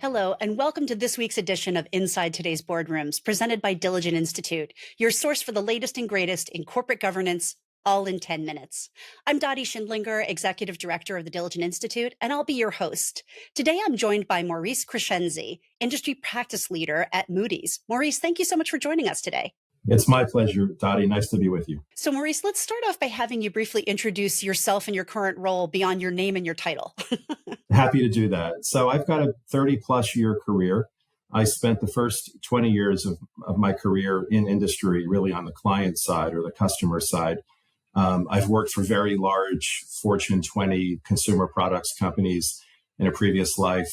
Hello, and welcome to this week's edition of Inside Today's Boardrooms, presented by Diligent Institute, your source for the latest and greatest in corporate governance, all in 10 minutes. I'm Dottie Schindlinger, Executive Director of the Diligent Institute, and I'll be your host. Today, I'm joined by Maurice Crescenzi, Industry Practice Leader at Moody's. Maurice, thank you so much for joining us today. It's my pleasure, Dottie. Nice to be with you. So, Maurice, let's start off by having you briefly introduce yourself and your current role beyond your name and your title. Happy to do that. So I've got a 30-plus year career. I spent the first 20 years of my career in industry, really on the client side or the customer side. I've worked for very large Fortune 20 consumer products companies in a previous life,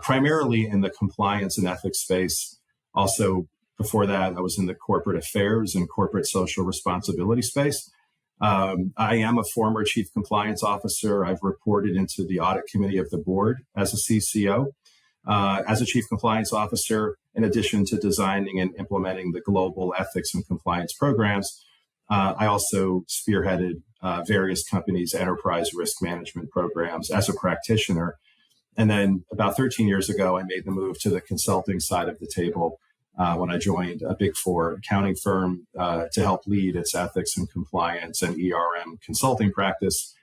primarily in the compliance and ethics space. Also, before that, I was in the corporate affairs and corporate social responsibility space. I am a former chief compliance officer. I've reported into the audit committee of the board as a CCO. As a chief compliance officer, in addition to designing and implementing the global ethics and compliance programs, I also spearheaded various companies' enterprise risk management programs as a practitioner. And then about 13 years ago, I made the move to the consulting side of the table when I joined a Big Four accounting firm to help lead its ethics and compliance and ERM consulting practice.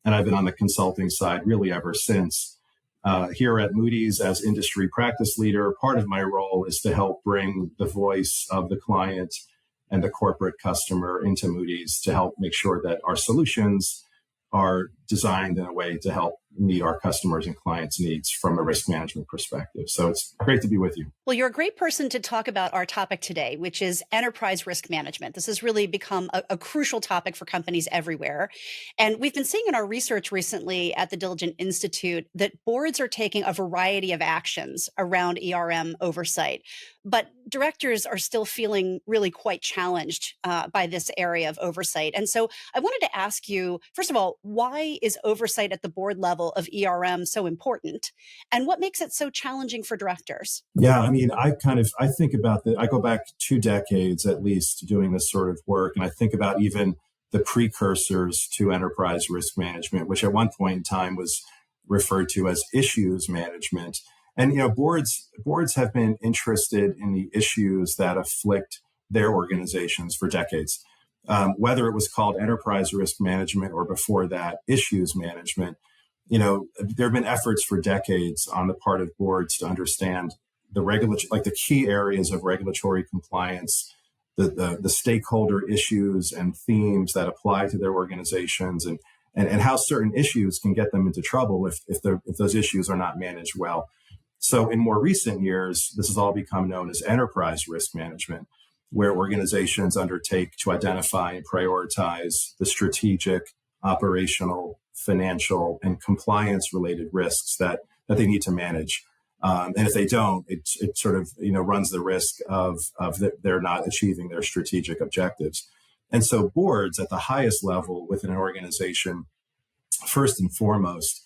And I've been on the consulting side really ever since. Here at Moody's as industry practice leader, part of my role is to help bring the voice of the client and the corporate customer into Moody's to help make sure that our solutions are designed in a way to help meet our customers' and clients' needs from a risk management perspective. So it's great to be with you. Well, you're a great person to talk about our topic today, which is enterprise risk management. This has really become a crucial topic for companies everywhere. And we've been seeing in our research recently at the Diligent Institute that boards are taking a variety of actions around ERM oversight. But directors are still feeling really quite challenged by this area of oversight. And so I wanted to ask you, first of all, why is oversight at the board level of ERM so important? And what makes it so challenging for directors? Yeah, I mean, I think about I go back 2 decades at least doing this sort of work. And I think about even the precursors to enterprise risk management, which at one point in time was referred to as issues management. And, boards have been interested in the issues that afflict their organizations for decades. Whether it was called enterprise risk management or before that, issues management, there have been efforts for decades on the part of boards to understand the the key areas of regulatory compliance, the stakeholder issues and themes that apply to their organizations, and how certain issues can get them into trouble if those issues are not managed well. So in more recent years, this has all become known as enterprise risk management, where organizations undertake to identify and prioritize the strategic, operational, financial, and compliance-related risks that they need to manage. And if they don't, it sort of runs the risk of they're not achieving their strategic objectives. And so boards at the highest level within an organization, first and foremost,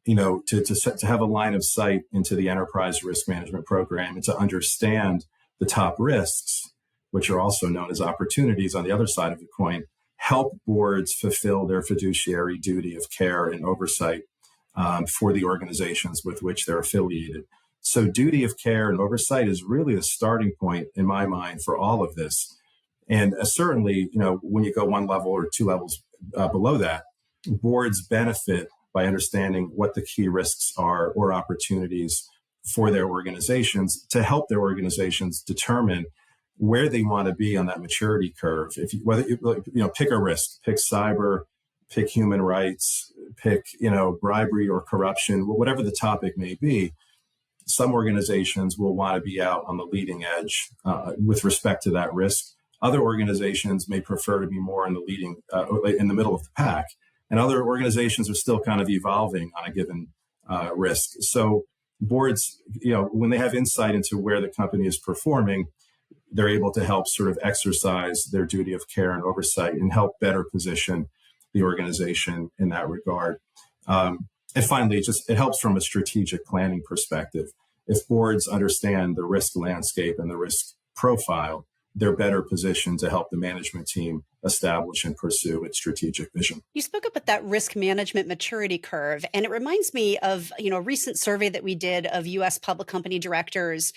to have a line of sight into the enterprise risk management program and to understand the top risks, which are also known as opportunities on the other side of the coin, help boards fulfill their fiduciary duty of care and oversight for the organizations with which they're affiliated. So duty of care and oversight is really the starting point in my mind for all of this. And certainly, when you go one level or 2 levels below that, boards benefit by understanding what the key risks are or opportunities for their organizations to help their organizations determine where they want to be on that maturity curve. Pick a risk, pick cyber, pick human rights, pick, bribery or corruption, whatever the topic may be. Some organizations will want to be out on the leading edge with respect to that risk. Other organizations may prefer to be more in the middle of the pack. And other organizations are still kind of evolving on a given risk. So boards, when they have insight into where the company is performing, they're able to help sort of exercise their duty of care and oversight and help better position the organization in that regard. And finally, it helps from a strategic planning perspective. If boards understand the risk landscape and the risk profile, they're better positioned to help the management team establish and pursue its strategic vision. You spoke about that risk management maturity curve, and it reminds me of a recent survey that we did of U.S. public company directors,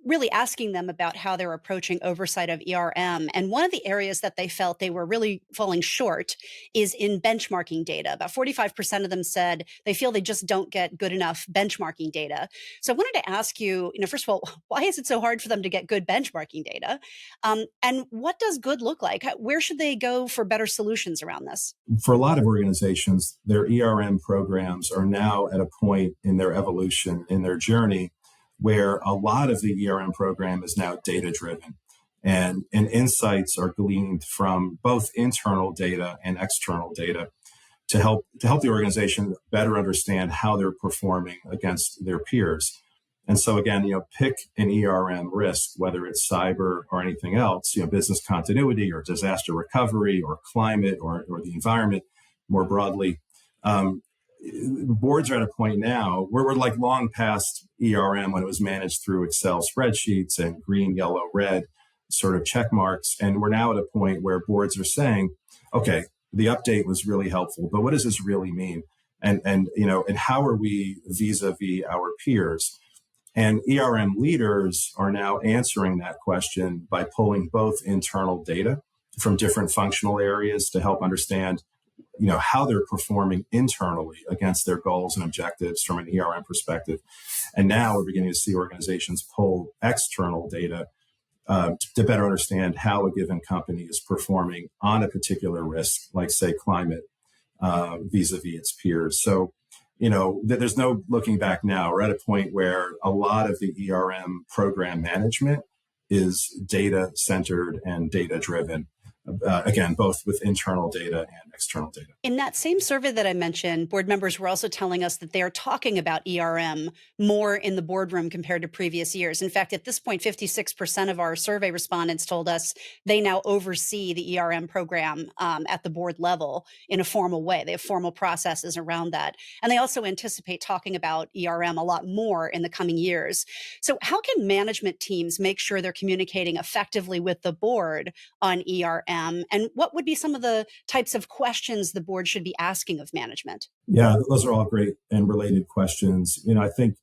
really asking them about how they're approaching oversight of ERM. And one of the areas that they felt they were really falling short is in benchmarking data. About 45% of them said they feel they just don't get good enough benchmarking data. So I wanted to ask you, first of all, why is it so hard for them to get good benchmarking data? And what does good look like? Where should they go for better solutions around this? For a lot of organizations, their ERM programs are now at a point in their evolution, in their journey, where a lot of the ERM program is now data driven. And insights are gleaned from both internal data and external data to help the organization better understand how they're performing against their peers. And so again, pick an ERM risk, whether it's cyber or anything else, business continuity or disaster recovery or climate or the environment more broadly. Boards are at a point now where we're like long past ERM when it was managed through Excel spreadsheets and green, yellow, red sort of check marks. And we're now at a point where boards are saying, okay, the update was really helpful, but what does this really mean? And how are we vis-a-vis our peers? And ERM leaders are now answering that question by pulling both internal data from different functional areas to help understand, how they're performing internally against their goals and objectives from an ERM perspective. And now we're beginning to see organizations pull external data to better understand how a given company is performing on a particular risk, like say climate, vis-a-vis its peers. So there's no looking back now. We're at a point where a lot of the ERM program management is data centered and data driven. Again, both with internal data and external data. In that same survey that I mentioned, board members were also telling us that they are talking about ERM more in the boardroom compared to previous years. In fact, at this point, 56% of our survey respondents told us they now oversee the ERM program at the board level in a formal way. They have formal processes around that. And they also anticipate talking about ERM a lot more in the coming years. So how can management teams make sure they're communicating effectively with the board on ERM? And what would be some of the types of questions the board should be asking of management? Yeah, those are all great and related questions. I think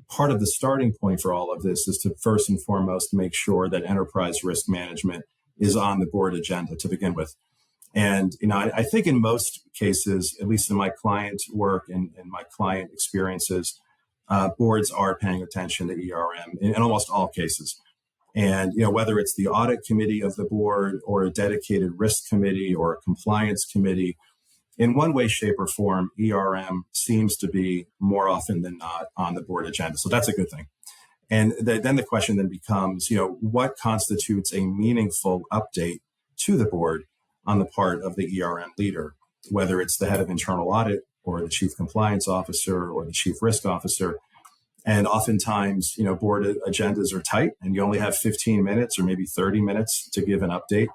part of the starting point for all of this is to first and foremost make sure that enterprise risk management is on the board agenda to begin with. And, I think in most cases, at least in my client work and my client experiences, boards are paying attention to ERM in almost all cases. And, whether it's the audit committee of the board or a dedicated risk committee or a compliance committee, in one way, shape, or form, ERM seems to be more often than not on the board agenda. So that's a good thing. And then the question then becomes, what constitutes a meaningful update to the board on the part of the ERM leader, whether it's the head of internal audit or the chief compliance officer or the chief risk officer. And oftentimes, board agendas are tight and you only have 15 minutes or maybe 30 minutes to give an update.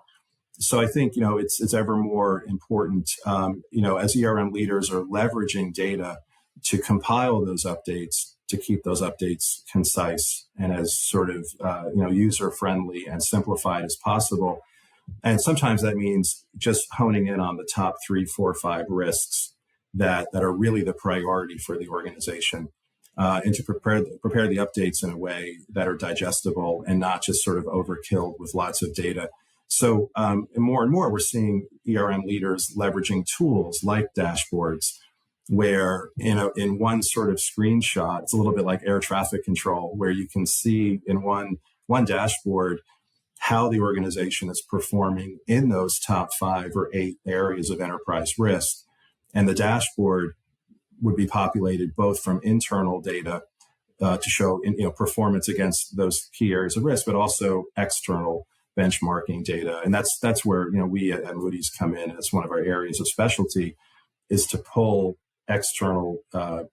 So I think, it's ever more important, as ERM leaders are leveraging data to compile those updates, to keep those updates concise and as sort of, user friendly and simplified as possible. And sometimes that means just honing in on the top 3, 4, 5 risks that are really the priority for the organization. And to prepare the updates in a way that are digestible and not just sort of overkilled with lots of data. So more and more, we're seeing ERM leaders leveraging tools like dashboards where, in one sort of screenshot, it's a little bit like air traffic control, where you can see in one dashboard how the organization is performing in those top 5 or 8 areas of enterprise risk. And the dashboard would be populated both from internal data to show performance against those key areas of risk, but also external benchmarking data. And that's where we at Moody's come in. It's one of our areas of specialty, is to pull external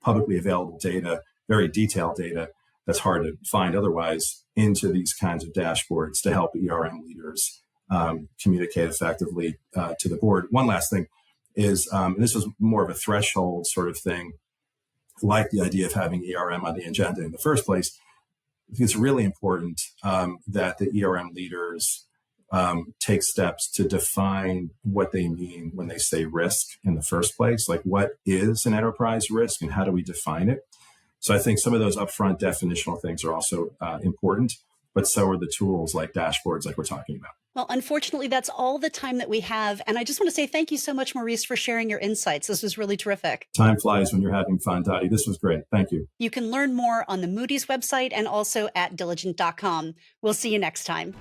publicly available data, very detailed data that's hard to find otherwise, into these kinds of dashboards to help ERM leaders communicate effectively to the board. One last thing is, and this is more of a threshold sort of thing, like the idea of having ERM on the agenda in the first place. I think it's really important that the ERM leaders take steps to define what they mean when they say risk in the first place. Like, what is an enterprise risk and how do we define it? So I think some of those upfront definitional things are also important, but so are the tools like dashboards like we're talking about. Well, unfortunately, that's all the time that we have. And I just want to say thank you so much, Maurice, for sharing your insights. This was really terrific. Time flies when you're having fun, Dottie. This was great. Thank you. You can learn more on the Moody's website and also at diligent.com. We'll see you next time.